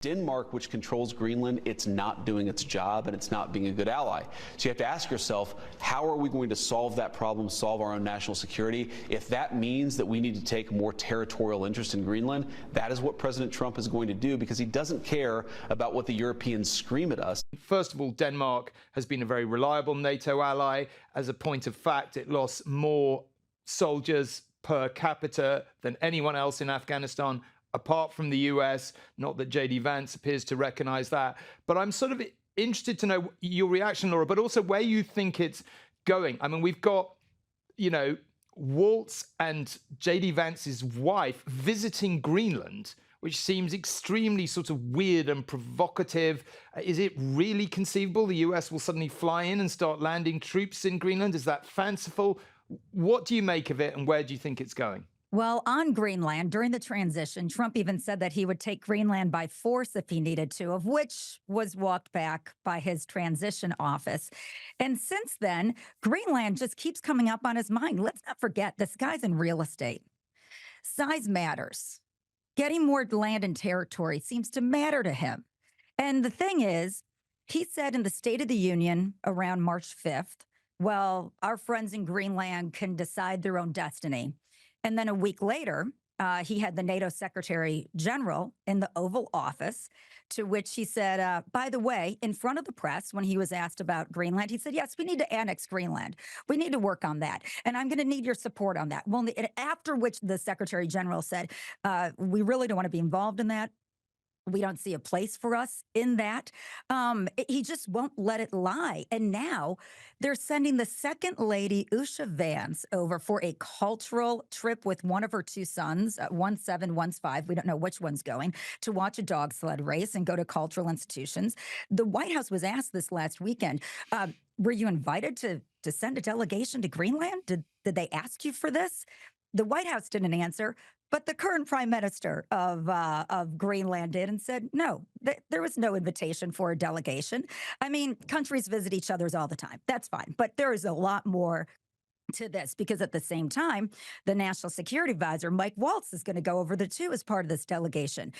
Denmark, which controls Greenland, it's not doing its job and it's not being a good ally. So you have to ask yourself, how are we going to solve that problem, solve our own national security? If that means that we need to take more territorial interest in Greenland, that is what President Trump is going to do, because he doesn't care about what the Europeans scream at us. First of all, Denmark has been a very reliable NATO ally. As a point of fact, it lost more soldiers per capita than anyone else in Afghanistan, apart from the US. Not that J.D. Vance appears to recognize that. But I'm sort of interested to know your reaction, Laura, but also where you think it's going. I mean, we've got, Waltz and J.D. Vance's wife visiting Greenland, which seems extremely sort of weird and provocative. Is it really conceivable the US will suddenly fly in and start landing troops in Greenland? Is that fanciful? What do you make of it, and where do you think it's going? Well, on Greenland, during the transition, Trump even said that he would take Greenland by force if he needed to, of which was walked back by his transition office. And since then, Greenland just keeps coming up on his mind. Let's not forget, this guy's in real estate. Size matters. Getting more land and territory seems to matter to him. And the thing is, he said in the State of the Union around March 5th, well, our friends in Greenland can decide their own destiny. And then a week later, he had the NATO Secretary General in the Oval Office, to which he said, by the way, in front of the press, when he was asked about Greenland, he said, yes, we need to annex Greenland. We need to work on that. And I'm going to need your support on that. Well, after which the Secretary General said, we really don't want to be involved in that. We don't see a place for us in that. He just won't let it lie. And now they're sending the second lady, Usha Vance, over for a cultural trip with one of her two sons, one's 7, one's 5. We don't know which one's going, to watch a dog sled race and go to cultural institutions. The White House was asked this last weekend, were you invited to send a delegation to Greenland? Did they ask you for this? The White House didn't answer, but the current prime minister of Greenland did and said, no, there was no invitation for a delegation. I mean, countries visit each other's all the time. That's fine. But there is a lot more to this, because at the same time, the National Security Advisor, Mike Waltz, is going to go over there too as part of this delegation.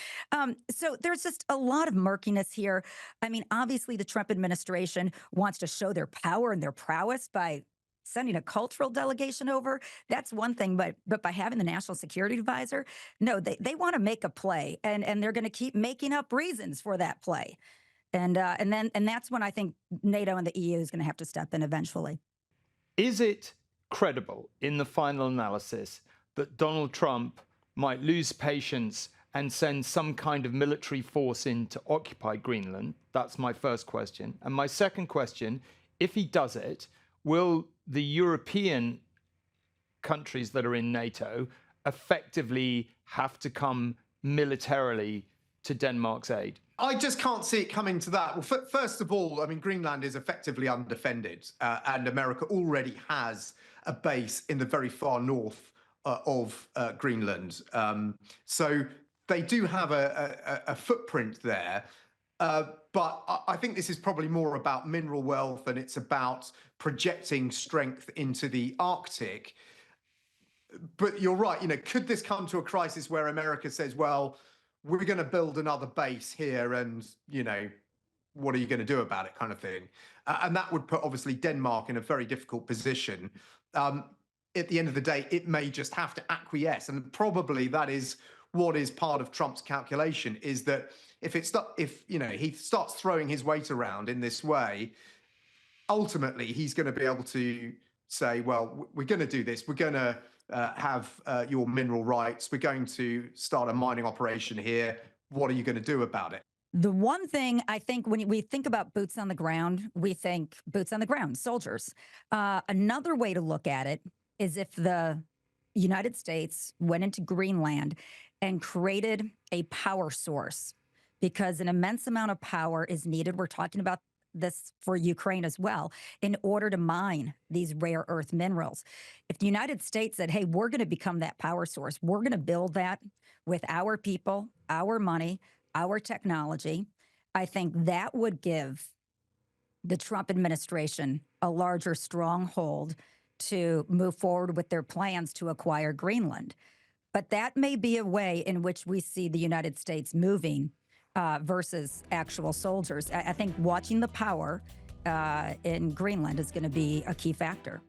So there's just a lot of murkiness here. I mean, obviously, the Trump administration wants to show their power and their prowess by sending a cultural delegation over. That's one thing, but by having the National Security Advisor, no, they want to make a play, and they're going to keep making up reasons for that play. And that's when I think NATO and the EU is going to have to step in eventually. Is it credible in the final analysis that Donald Trump might lose patience and send some kind of military force in to occupy Greenland? That's my first question. And my second question, if he does it, will the European countries that are in NATO effectively have to come militarily to Denmark's aid? I just can't see it coming to that. Well, first of all, I mean, Greenland is effectively undefended, and America already has a base in the very far north of Greenland. So they do have a footprint there. But I think this is probably more about mineral wealth, and it's about projecting strength into the Arctic. But you're right, could this come to a crisis where America says, well, we're going to build another base here, and, what are you going to do about it, kind of thing? And that would put, obviously, Denmark in a very difficult position. At the end of the day, it may just have to acquiesce. And probably that is what is part of Trump's calculation, is that if he starts throwing his weight around in this way, ultimately he's going to be able to say, well, we're going to do this. We're going to have your mineral rights. We're going to start a mining operation here. What are you going to do about it? The one thing I think when we think about boots on the ground, we think boots on the ground, soldiers. Another way to look at it is if the United States went into Greenland and created a power source, because an immense amount of power is needed. We're talking about this for Ukraine as well, in order to mine these rare earth minerals. If the United States said, hey, we're going to become that power source, we're going to build that with our people, our money, our technology, I think that would give the Trump administration a larger stronghold to move forward with their plans to acquire Greenland. But that may be a way in which we see the United States moving versus actual soldiers. I think watching the power in Greenland is going to be a key factor.